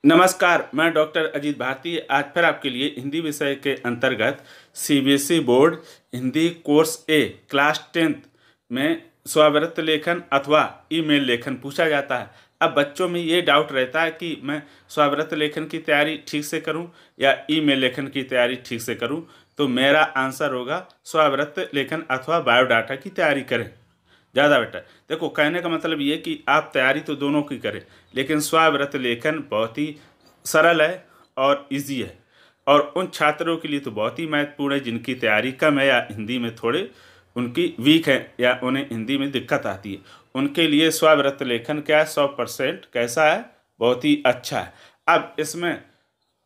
नमस्कार, मैं डॉक्टर अजीत भारती आज फिर आपके लिए हिंदी विषय के अंतर्गत सीबीएसई बोर्ड हिंदी कोर्स ए क्लास 10th में स्वरवृत्त लेखन अथवा ईमेल लेखन पूछा जाता है। अब बच्चों में ये डाउट रहता है कि मैं स्वरवृत्त लेखन की तैयारी ठीक से करूं या ईमेल लेखन की तैयारी ठीक से करूं, तो मेरा आंसर होगा स्वरवृत्त लेखन अथवा बायोडाटा की तैयारी करें, ज़्यादा बेटर। देखो, कहने का मतलब ये कि आप तैयारी तो दोनों की करें, लेकिन स्वरवृत्त लेखन बहुत ही सरल है और इजी है, और उन छात्रों के लिए तो बहुत ही महत्वपूर्ण है जिनकी तैयारी कम है या हिंदी में थोड़े उनकी वीक है या उन्हें हिंदी में दिक्कत आती है। उनके लिए स्वरवृत्त लेखन क्या है, 100% कैसा है, बहुत ही अच्छा है। अब इसमें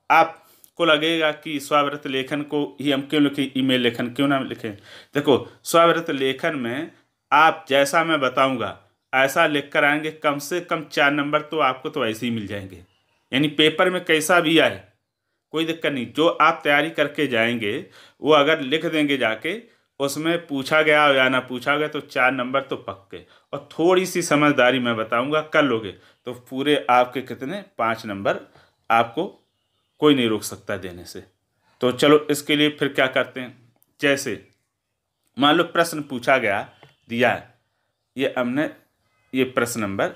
आपको लगेगा कि स्वरवृत्त लेखन को ही हम क्यों लिखें, ईमेल लेखन क्यों ना लिखें। देखो, स्वरवृत्त लेखन में आप जैसा मैं बताऊंगा ऐसा लिख कर आएंगे, कम से कम 4 नंबर तो आपको तो ऐसे ही मिल जाएंगे। यानी पेपर में कैसा भी आए कोई दिक्कत नहीं, जो आप तैयारी करके जाएंगे वो अगर लिख देंगे जाके, उसमें पूछा गया या ना पूछा गया तो 4 नंबर तो पक्के। और थोड़ी सी समझदारी मैं बताऊंगा कर लोगे तो पूरे आपके कितने 5 नंबर आपको कोई नहीं रोक सकता देने से। तो चलो इसके लिए फिर क्या करते हैं, जैसे मान लो प्रश्न पूछा गया दिया है, ये हमने ये प्रश्न नंबर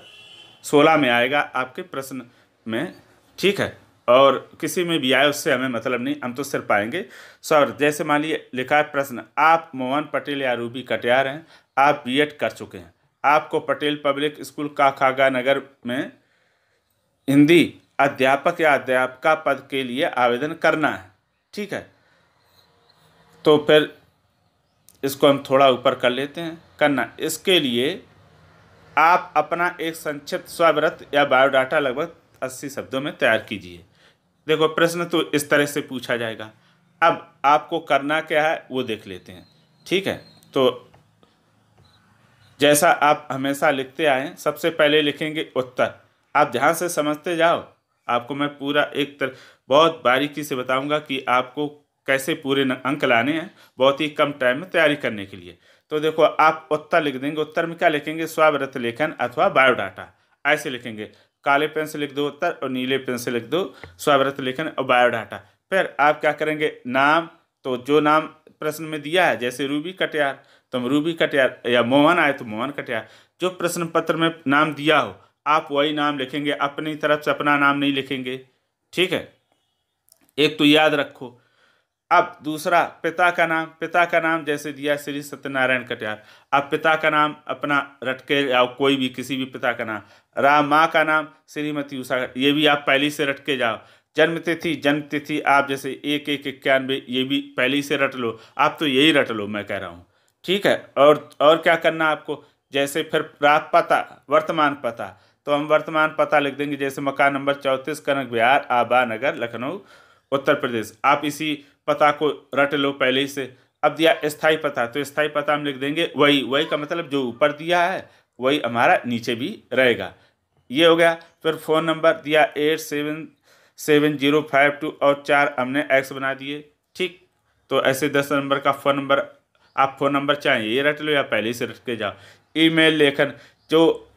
16 में आएगा आपके प्रश्न में, ठीक है। और किसी में भी आए उससे हमें मतलब नहीं, हम तो सिर्फ पाएंगे सर। जैसे मान लीजिए लिखा है प्रश्न, आप मोहन पटेल या रूबी कटियार हैं, आप बीएड कर चुके हैं, आपको पटेल पब्लिक स्कूल काखागा नगर में हिंदी अध्यापक या अध्यापिका पद के लिए आवेदन करना है, ठीक है। तो फिर इसको हम थोड़ा ऊपर कर लेते हैं, करना इसके लिए आप अपना एक संक्षिप्त स्वरवृत्त या बायोडाटा लगभग 80 शब्दों में तैयार कीजिए। देखो, प्रश्न तो इस तरह से पूछा जाएगा। अब आपको करना क्या है वो देख लेते हैं, ठीक है। तो जैसा आप हमेशा लिखते आए हैं, सबसे पहले लिखेंगे उत्तर। आप ध्यान से समझते जाओ, आपको मैं पूरा बहुत बारीकी से बताऊंगा कि आपको कैसे पूरे अंक लाने हैं बहुत ही कम टाइम में तैयारी करने के लिए। तो देखो, आप उत्तर लिख देंगे, उत्तर में क्या लिखेंगे, स्वरवृत्त लेखन अथवा बायोडाटा ऐसे लिखेंगे। काले पेन से लिख दो उत्तर और नीले पेन से लिख दो स्वरवृत्त लेखन और बायोडाटा। फिर आप क्या करेंगे, नाम, तो जो नाम प्रश्न में दिया है, जैसे रूबी कटियार तो रूबी कटियार, या मोहन आए तो मोहन कटियार, जो प्रश्न पत्र में नाम दिया हो आप वही नाम लिखेंगे, अपनी तरफ से अपना नाम नहीं लिखेंगे, ठीक है। एक तो याद रखो। अब दूसरा, पिता का नाम, पिता का नाम जैसे दिया श्री सत्यनारायण कटियार, आप पिता का नाम अपना रट के जाओ, कोई भी किसी भी पिता का नाम। राम, माँ का नाम श्रीमती उषा, ये भी आप पहले से रट के जाओ। जन्म तिथि, जन्म तिथि आप जैसे 1191, ये भी पहले से रट लो, आप तो यही रट लो मैं कह रहा हूँ, ठीक है। और क्या करना आपको, जैसे फिर प्राप्त पता, वर्तमान पता, तो हम वर्तमान पता लिख देंगे, जैसे मकान नंबर 34 कनक विहार, आबा नगर, लखनऊ, उत्तर प्रदेश। आप इसी पता को रट लो पहले ही से। अब दिया स्थाई पता, तो स्थाई पता हम लिख देंगे वही, वही का मतलब जो ऊपर दिया है वही हमारा नीचे भी रहेगा, ये हो गया। फिर फ़ोन नंबर दिया 877052 और 4 हमने एक्स बना दिए, ठीक। तो ऐसे 10 नंबर का फ़ोन नंबर, आप फ़ोन नंबर चाहें ये रट लो या पहले से रट के जाओ। ईमेल लेखन, जो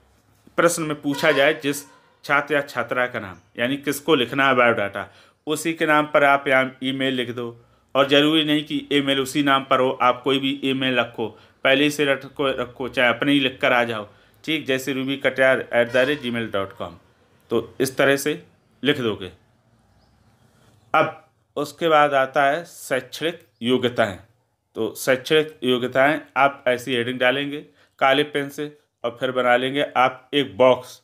प्रश्न में पूछा जाए जिस छात्र या छात्रा का नाम, यानी किसको लिखना है बायोडाटा, उसी के नाम पर आप यहाँ ईमेल लिख दो। और ज़रूरी नहीं कि ईमेल उसी नाम पर हो, आप कोई भी ईमेल रखो, पहले से रखो, चाहे अपने ही लिख कर आ जाओ, ठीक। जैसे rubykatyar@gmail.com, तो इस तरह से लिख दोगे। अब उसके बाद आता है शैक्षणिक योग्यताएं। तो शैक्षणिक योग्यताएं आप ऐसी हेडिंग डालेंगे काले पेन से, और फिर बना लेंगे आप एक बॉक्स,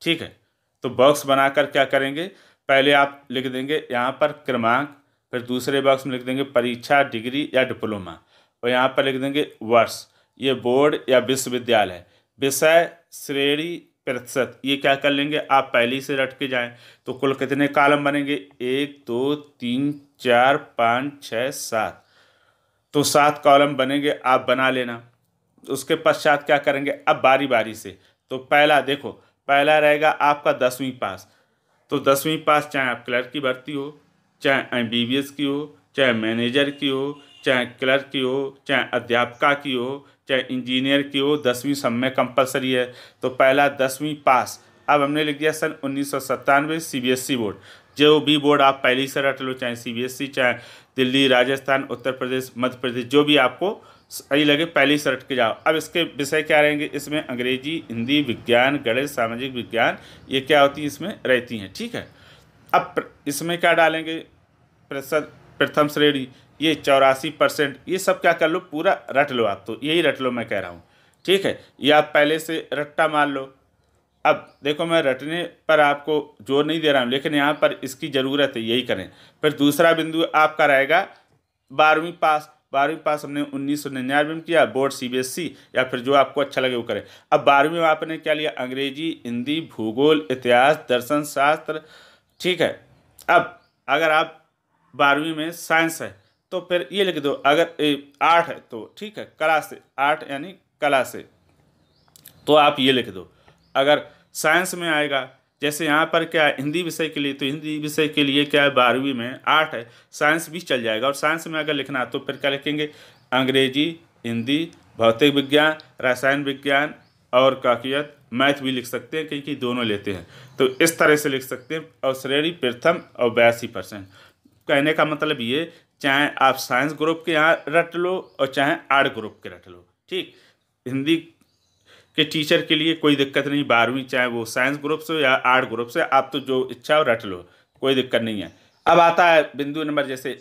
ठीक है। तो बॉक्स बनाकर क्या करेंगे, पहले आप लिख देंगे यहाँ पर क्रमांक, फिर दूसरे बॉक्स में लिख देंगे परीक्षा, डिग्री या डिप्लोमा, और यहाँ पर लिख देंगे वर्ष, ये बोर्ड या विश्वविद्यालय, विषय, श्रेणी, प्रतिशत, ये क्या कर लेंगे आप पहले ही से रट के जाएं। तो कुल कितने कॉलम बनेंगे, 1 2 3 4 5 6 7, तो 7 कॉलम बनेंगे, आप बना लेना। उसके पश्चात क्या करेंगे, अब बारी बारी से। तो पहला देखो, पहला रहेगा आपका 10वीं पास, तो 10वीं पास चाहे आप क्लर्क की भर्ती हो, चाहे एमबीबीएस की हो, चाहे मैनेजर की हो, चाहे क्लर्क की हो, चाहे अध्यापिका की हो, चाहे इंजीनियर की हो, 10वीं सब में कंपलसरी है। तो पहला 10वीं पास अब हमने लिख दिया सन 1997 CBSE बोर्ड। जो भी बोर्ड आप पहले से रट लो, चाहे CBSE, चाहे दिल्ली, राजस्थान, उत्तर प्रदेश, मध्य प्रदेश, जो भी आपको सही लगे पहले से रट के जाओ। अब इसके विषय क्या रहेंगे, इसमें अंग्रेजी, हिंदी, विज्ञान, गणित, सामाजिक विज्ञान, ये क्या होती है इसमें रहती हैं। ठीक है, अब इसमें क्या डालेंगे, प्रतिशत प्रथम श्रेणी, ये 84%, ये सब क्या कर लो, पूरा रट लो। आप तो यही रट लो मैं कह रहा हूँ। ठीक है, ये आप पहले से रट्टा मार लो। अब देखो मैं रटने पर आपको जोर नहीं दे रहा हूँ, लेकिन यहाँ पर इसकी ज़रूरत है, यही करें। फिर दूसरा बिंदु आपका रहेगा 12वीं पास। 12वीं पास हमने 1999 में किया, बोर्ड CBSE, या फिर जो आपको अच्छा लगे वो करें। अब 12वीं में आपने क्या लिया, अंग्रेजी, हिंदी, भूगोल, इतिहास, दर्शन शास्त्र। ठीक है, अब अगर आप 12वीं में साइंस है तो फिर ये लिख दो, अगर आर्ट है तो ठीक है, कला से, आर्ट यानी कला से, तो आप ये लिख दो। अगर साइंस में आएगा, जैसे यहाँ पर क्या है हिंदी विषय के लिए, तो हिंदी विषय के लिए क्या है 12वीं में आर्ट है, साइंस भी चल जाएगा। और साइंस में अगर लिखना तो फिर क्या लिखेंगे, अंग्रेजी, हिंदी, भौतिक विज्ञान, रसायन विज्ञान और काकियत, मैथ भी लिख सकते हैं क्योंकि दोनों लेते हैं, तो इस तरह से लिख सकते हैं। और श्रेणी प्रथम और 82%। कहने का मतलब ये, चाहे आप साइंस ग्रुप के यहाँ रट लो और चाहे आर्ट ग्रुप के रट लो। ठीक, हिंदी के टीचर के लिए कोई दिक्कत नहीं, 12वीं चाहे वो साइंस ग्रुप से या आर्ट ग्रुप से, आप तो जो इच्छा हो रट लो, कोई दिक्कत नहीं है। अब आता है बिंदु नंबर जैसे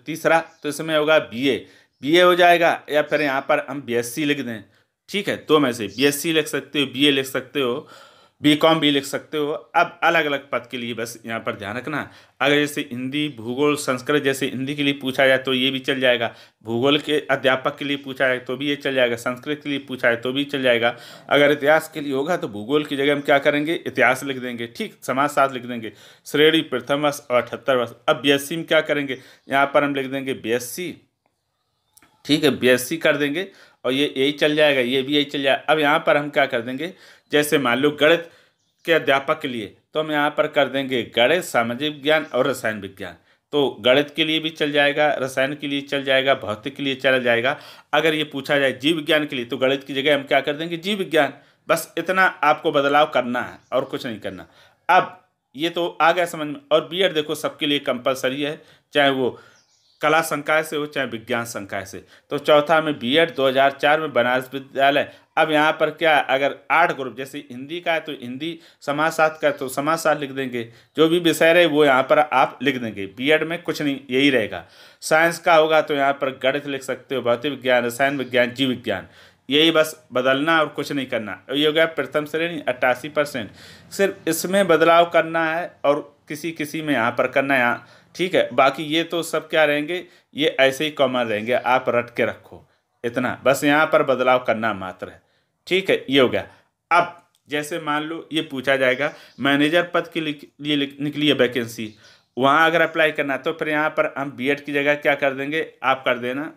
तीसरा, तो इसमें होगा BA हो जाएगा, या फिर यहाँ पर हम BSc लिख दें। ठीक है, दो में से BSc लिख सकते हो, BA लिख सकते हो, BCom भी लिख सकते हो। अब अलग अलग पद के लिए बस यहाँ पर ध्यान रखना, अगर जैसे हिंदी, भूगोल, संस्कृत, जैसे हिंदी के लिए पूछा जाए तो ये भी चल जाएगा, भूगोल के अध्यापक के लिए पूछा जाए तो भी ये चल जाएगा, संस्कृत के लिए पूछा है तो भी चल जाएगा। अगर इतिहास के लिए होगा तो भूगोल की जगह हम क्या करेंगे, इतिहास लिख देंगे। ठीक, समाजशास्त्र लिख देंगे, श्रेणी प्रथम वर्ष और 78 वर्ष। अब BSc में क्या करेंगे, यहाँ पर हम लिख देंगे BSc। ठीक है, BSc कर देंगे और ये यही चल जाएगा, ये भी यही चल जाएगा। अब यहाँ पर हम क्या कर देंगे, जैसे मान लो गणित के अध्यापक के लिए तो हम यहाँ पर कर देंगे गणित, सामाजिक विज्ञान और रसायन विज्ञान। तो गणित के लिए भी चल जाएगा, रसायन के लिए चल जाएगा, भौतिक के लिए चल जाएगा। अगर ये पूछा जाए जीव विज्ञान के लिए तो गणित की जगह हम क्या कर देंगे, जीव विज्ञान। बस इतना आपको बदलाव करना है और कुछ नहीं करना। अब ये तो आ गया समझ में। और B.Ed देखो सबके लिए कंपलसरी है, चाहे वो कला संकाय से हो चाहे विज्ञान संकाय से। तो चौथा में B.Ed 2004 में बनारस विद्यालय। अब यहाँ पर क्या, अगर आर्ट ग्रुप जैसे हिंदी का है तो हिंदी, समाजशास्त्र का है तो समाजशास्त्र लिख देंगे, जो भी विषय रहे वो यहाँ पर आप लिख देंगे। B.Ed में कुछ नहीं, यही रहेगा। साइंस का होगा तो यहाँ पर गणित लिख सकते हो, भौतिक विज्ञान, रसायन विज्ञान, जीव विज्ञान, यही बस बदलना और कुछ नहीं करना। ये हो गया प्रथम श्रेणी 88%। सिर्फ इसमें बदलाव करना है और किसी किसी में यहाँ पर करना है यहाँ। ठीक है, बाकी ये तो सब क्या रहेंगे, ये ऐसे ही कॉमन रहेंगे, आप रट के रखो इतना, बस यहाँ पर बदलाव करना मात्र है। ठीक है, ये हो गया। अब जैसे मान लो ये पूछा जाएगा मैनेजर पद के लिए निकली है वैकेंसी, वहाँ अगर अप्लाई करना है तो फिर यहाँ पर हम B.Ed की जगह क्या कर देंगे, आप कर देना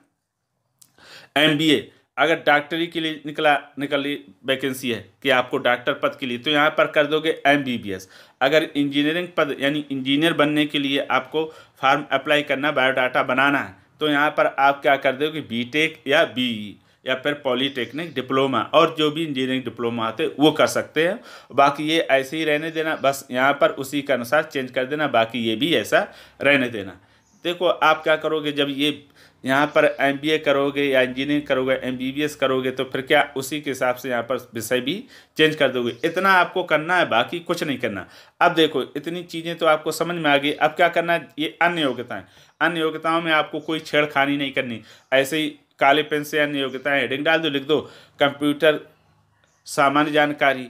MBA। अगर डॉक्टरी के लिए निकली वैकेंसी है कि आपको डॉक्टर पद के लिए, तो यहाँ पर कर दोगे MBBS। अगर इंजीनियरिंग पद यानी इंजीनियर बनने के लिए आपको फॉर्म अप्लाई करना, बायोडाटा बनाना है, तो यहाँ पर आप क्या कर दोगे, B.Tech या BE या फिर पॉलीटेक्निक डिप्लोमा, और जो भी इंजीनियरिंग डिप्लोमा आते वो कर सकते हैं। बाकी ये ऐसे ही रहने देना, बस यहाँ पर उसी के अनुसार चेंज कर देना, बाकी ये भी ऐसा रहने देना। देखो आप क्या करोगे, जब ये यहाँ पर MBA करोगे या इंजीनियरिंग करोगे, MBBS करोगे, तो फिर क्या उसी के हिसाब से यहाँ पर विषय भी चेंज कर दोगे। इतना आपको करना है, बाकी कुछ नहीं करना। अब देखो इतनी चीज़ें तो आपको समझ में आ गई। अब क्या करना है, ये अन्य योग्यताएं, अन्य योग्यताओं में आपको कोई छेड़खानी नहीं करनी। ऐसे ही काले पेन से अन्य योग्यताएं हेडिंग डाल दो, लिख दो कंप्यूटर सामान्य जानकारी,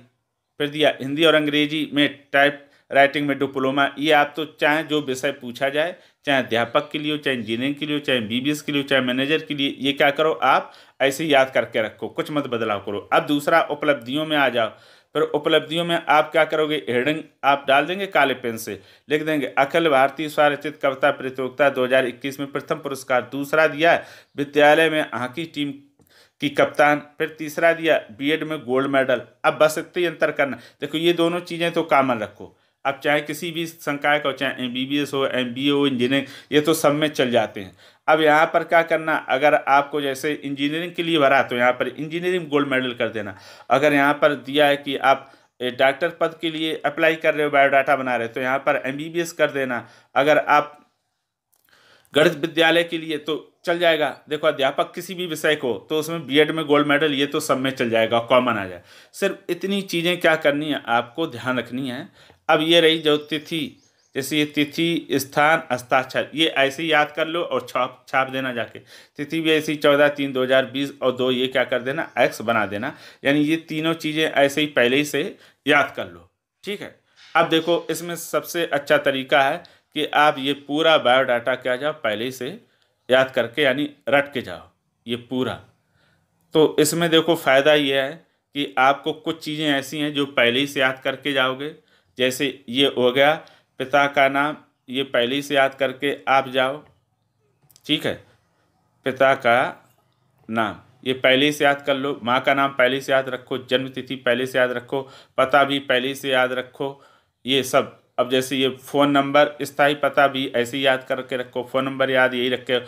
फिर दिया हिंदी और अंग्रेजी में टाइप राइटिंग में डिप्लोमा। ये आप तो चाहे जो विषय पूछा जाए, चाहे अध्यापक के लिए हो, चाहे इंजीनियरिंग के लिए हो, चाहे MBBS के लिए हो, चाहे मैनेजर के लिए, ये क्या करो आप ऐसे ही याद करके रखो, कुछ मत बदलाव करो। अब दूसरा उपलब्धियों में आ जाओ। फिर उपलब्धियों में आप क्या करोगे, हेडिंग आप डाल देंगे काले पेन से, लिख देंगे अखिल भारतीय स्वरचित कविता प्रतियोगिता 2021 में प्रथम पुरस्कार। दूसरा दिया है विद्यालय में हॉकी टीम की कप्तान। फिर तीसरा दिया B.Ed में गोल्ड मेडल। अब बस इतने ही अंतर करना। देखो ये दोनों चीज़ें तो कॉमन रखो। अब चाहे किसी भी संकाय का हो, चाहे MBBS हो, MBA हो, इंजीनियरिंग, ये तो सब में चल जाते हैं। अब यहाँ पर क्या करना, अगर आपको जैसे इंजीनियरिंग के लिए भरा तो यहाँ पर इंजीनियरिंग गोल्ड मेडल कर देना। अगर यहाँ पर दिया है कि आप डॉक्टर पद के लिए अप्लाई कर रहे हो, बायोडाटा बना रहे हो, तो यहाँ पर MBBS कर देना। अगर आप गणित विद्यालय के लिए तो चल जाएगा। देखो अध्यापक किसी भी विषय को तो उसमें B.Ed में गोल्ड मेडल ये तो सब में चल जाएगा, कॉमन आ जाए। सिर्फ इतनी चीज़ें क्या करनी है, आपको ध्यान रखनी है। अब ये रही जो तिथि, जैसे ये तिथि, स्थान, हस्ताक्षर, ये ऐसे ही याद कर लो और छाप देना जाके। तिथि भी ऐसी 14/3/2020 और 2 ये क्या कर देना, X बना देना। यानी ये तीनों चीज़ें ऐसे ही पहले ही से याद कर लो, ठीक है। अब देखो इसमें सबसे अच्छा तरीका है कि आप ये पूरा बायोडाटा क्या जाओ पहले ही से याद करके, यानी रट के जाओ ये पूरा। तो इसमें देखो फ़ायदा ये है कि आपको कुछ चीज़ें ऐसी हैं जो पहले ही से याद करके जाओगे। जैसे ये हो गया पिता का नाम, ये पहले ही से याद करके आप जाओ, ठीक है। पिता का नाम ये पहले ही से याद कर लो, माँ का नाम पहले ही से याद रखो, जन्म तिथि पहले से याद रखो, पता भी पहले ही से याद रखो, ये सब। अब जैसे ये फ़ोन नंबर, स्थायी पता भी ऐसे ही याद करके रखो, फ़ोन नंबर याद यही रख के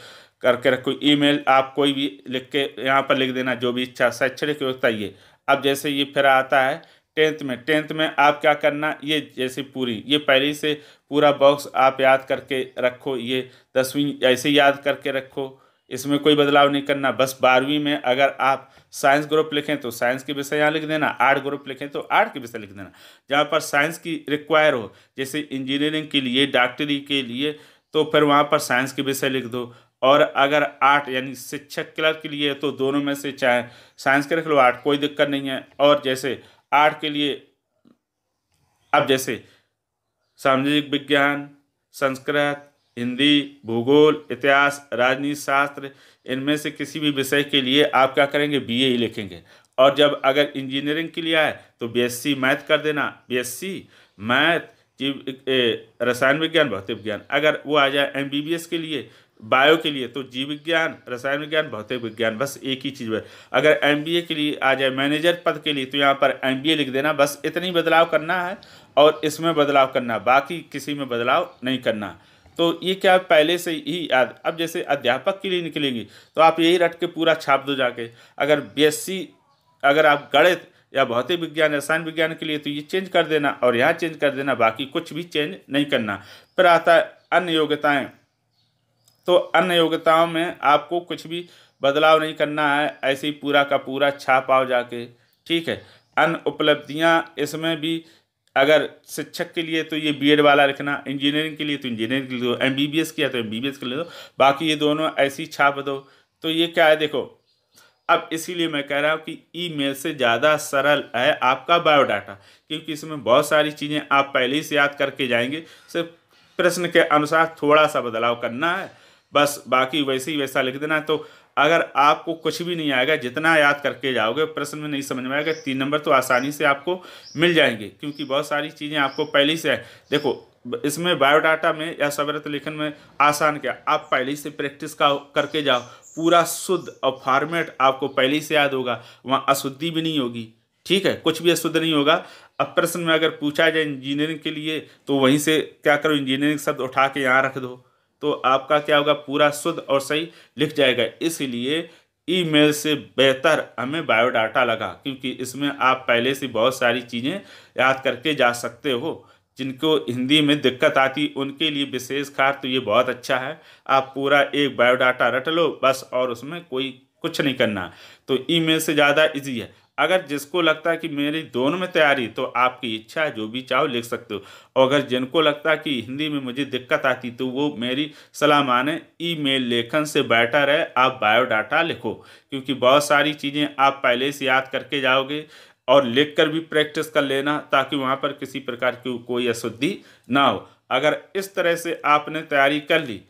करके रखो। ईमेल आप कोई भी लिख के यहाँ पर लिख देना, जो भी इच्छा। शैक्षणिक योग्यता ये। अब जैसे ये फिर आता है टेंथ में आप क्या करना, ये जैसे पूरी ये पहले से पूरा बॉक्स आप याद करके रखो। ये 10वीं ऐसे ही याद करके रखो, इसमें कोई बदलाव नहीं करना। बस 12वीं में अगर आप साइंस ग्रुप लिखें तो साइंस के विषय यहाँ लिख देना, आर्ट ग्रुप लिखें तो आर्ट के विषय लिख देना। जहाँ पर साइंस की रिक्वायर हो, जैसे इंजीनियरिंग के लिए, डॉक्टरी के लिए, तो फिर वहाँ पर साइंस के विषय लिख दो। और अगर आर्ट यानी शिक्षक क्लर्क के लिए तो दोनों में से चाहे साइंस के रख लो, आर्ट, कोई दिक्कत नहीं है। और जैसे आर्ट के लिए अब जैसे सामाजिक विज्ञान, संस्कृत, हिंदी, भूगोल, इतिहास, राजनीति शास्त्र, इनमें से किसी भी विषय के लिए आप क्या करेंगे, BA ही लिखेंगे। और जब अगर इंजीनियरिंग के लिए आए तो BSc मैथ कर देना, BSc मैथ, रसायन विज्ञान, भौतिक विज्ञान। अगर वो आ जाए MBBS के लिए, बायो के लिए, तो जीव विज्ञान, रसायन विज्ञान, भौतिक विज्ञान, बस एक ही चीज़ है। अगर MBA के लिए आ जाए, मैनेजर पद के लिए, तो यहाँ पर MBA लिख देना। बस इतनी बदलाव करना है और इसमें बदलाव करना, बाकी किसी में बदलाव नहीं करना। तो ये क्या पहले से ही याद। अब जैसे अध्यापक के लिए निकलेंगी तो आप यही रट के पूरा छाप दो जाके। अगर BSc अगर आप गणित या भौतिक विज्ञान, रसायन विज्ञान के लिए, तो ये चेंज कर देना और यहाँ चेंज कर देना, बाकी कुछ भी चेंज नहीं करना। फिर आता है अन्य योग्यताएँ। तो अन्य योग्यताओं में आपको कुछ भी बदलाव नहीं करना है, ऐसे ही पूरा का पूरा छाप आओ जाके, ठीक है। अन्य उपलब्धियाँ, इसमें भी अगर शिक्षक के लिए तो ये B.Ed वाला लिखना, इंजीनियरिंग के लिए तो इंजीनियरिंग के लिए दो, MBBS किया तो MBBS के लिए दो, बाकी ये दोनों ऐसी छाप दो। तो ये क्या है, देखो अब इसीलिए मैं कह रहा हूँ कि ईमेल से ज़्यादा सरल है आपका बायोडाटा, क्योंकि इसमें बहुत सारी चीज़ें आप पहले ही से याद करके जाएंगे। सिर्फ प्रश्न के अनुसार थोड़ा सा बदलाव करना है, बस बाकी वैसे ही वैसा लिख देना। तो अगर आपको कुछ भी नहीं आएगा, जितना याद करके जाओगे, प्रश्न में नहीं समझ में आएगा, 3 नंबर तो आसानी से आपको मिल जाएंगे, क्योंकि बहुत सारी चीज़ें आपको पहले ही से है। देखो इसमें बायोडाटा में या सवरत लेखन में आसान क्या, आप पहले ही से प्रैक्टिस का करके जाओ, पूरा शुद्ध और फॉर्मेट आपको पहले ही से याद होगा, वहाँ अशुद्धि भी नहीं होगी, ठीक है, कुछ भी अशुद्ध नहीं होगा। अब प्रश्न में अगर पूछा जाए इंजीनियरिंग के लिए, तो वहीं से क्या करो, इंजीनियरिंग शब्द उठा के यहाँ रख दो, तो आपका क्या होगा, पूरा शुद्ध और सही लिख जाएगा। इसलिए ईमेल से बेहतर हमें बायोडाटा लगा, क्योंकि इसमें आप पहले से बहुत सारी चीज़ें याद करके जा सकते हो। जिनको हिंदी में दिक्कत आती उनके लिए विशेष खास तो ये बहुत अच्छा है। आप पूरा एक बायोडाटा रट लो बस, और उसमें कोई कुछ नहीं करना। तो ईमेल से ज़्यादा इजी है। अगर जिसको लगता है कि मेरी दोनों में तैयारी, तो आपकी इच्छा है, जो भी चाहो लिख सकते हो। और अगर जिनको लगता है कि हिंदी में मुझे दिक्कत आती, तो वो मेरी सलाह माने, ईमेल लेखन से बेटर है आप बायोडाटा लिखो, क्योंकि बहुत सारी चीज़ें आप पहले से याद करके जाओगे और लिख कर भी प्रैक्टिस कर लेना, ताकि वहाँ पर किसी प्रकार की कोई अशुद्धि ना हो। अगर इस तरह से आपने तैयारी कर ली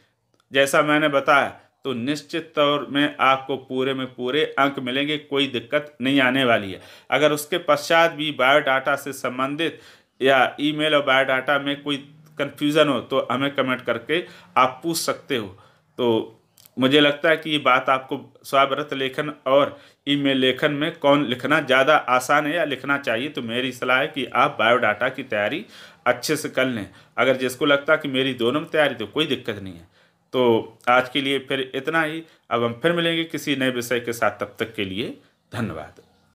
जैसा मैंने बताया, तो निश्चित तौर में आपको पूरे में पूरे अंक मिलेंगे, कोई दिक्कत नहीं आने वाली है। अगर उसके पश्चात भी बायोडाटा से संबंधित या ईमेल और बायोडाटा में कोई कन्फ्यूज़न हो, तो हमें कमेंट करके आप पूछ सकते हो। तो मुझे लगता है कि ये बात आपको स्वाव्रत लेखन और ईमेल लेखन में कौन लिखना ज़्यादा आसान है या लिखना चाहिए, तो मेरी सलाह है कि आप बायोडाटा की तैयारी अच्छे से कर लें। अगर जिसको लगता है कि मेरी दोनों में तैयारी, तो कोई दिक्कत नहीं है। तो आज के लिए फिर इतना ही। अब हम फिर मिलेंगे किसी नए विषय के साथ, तब तक के लिए धन्यवाद।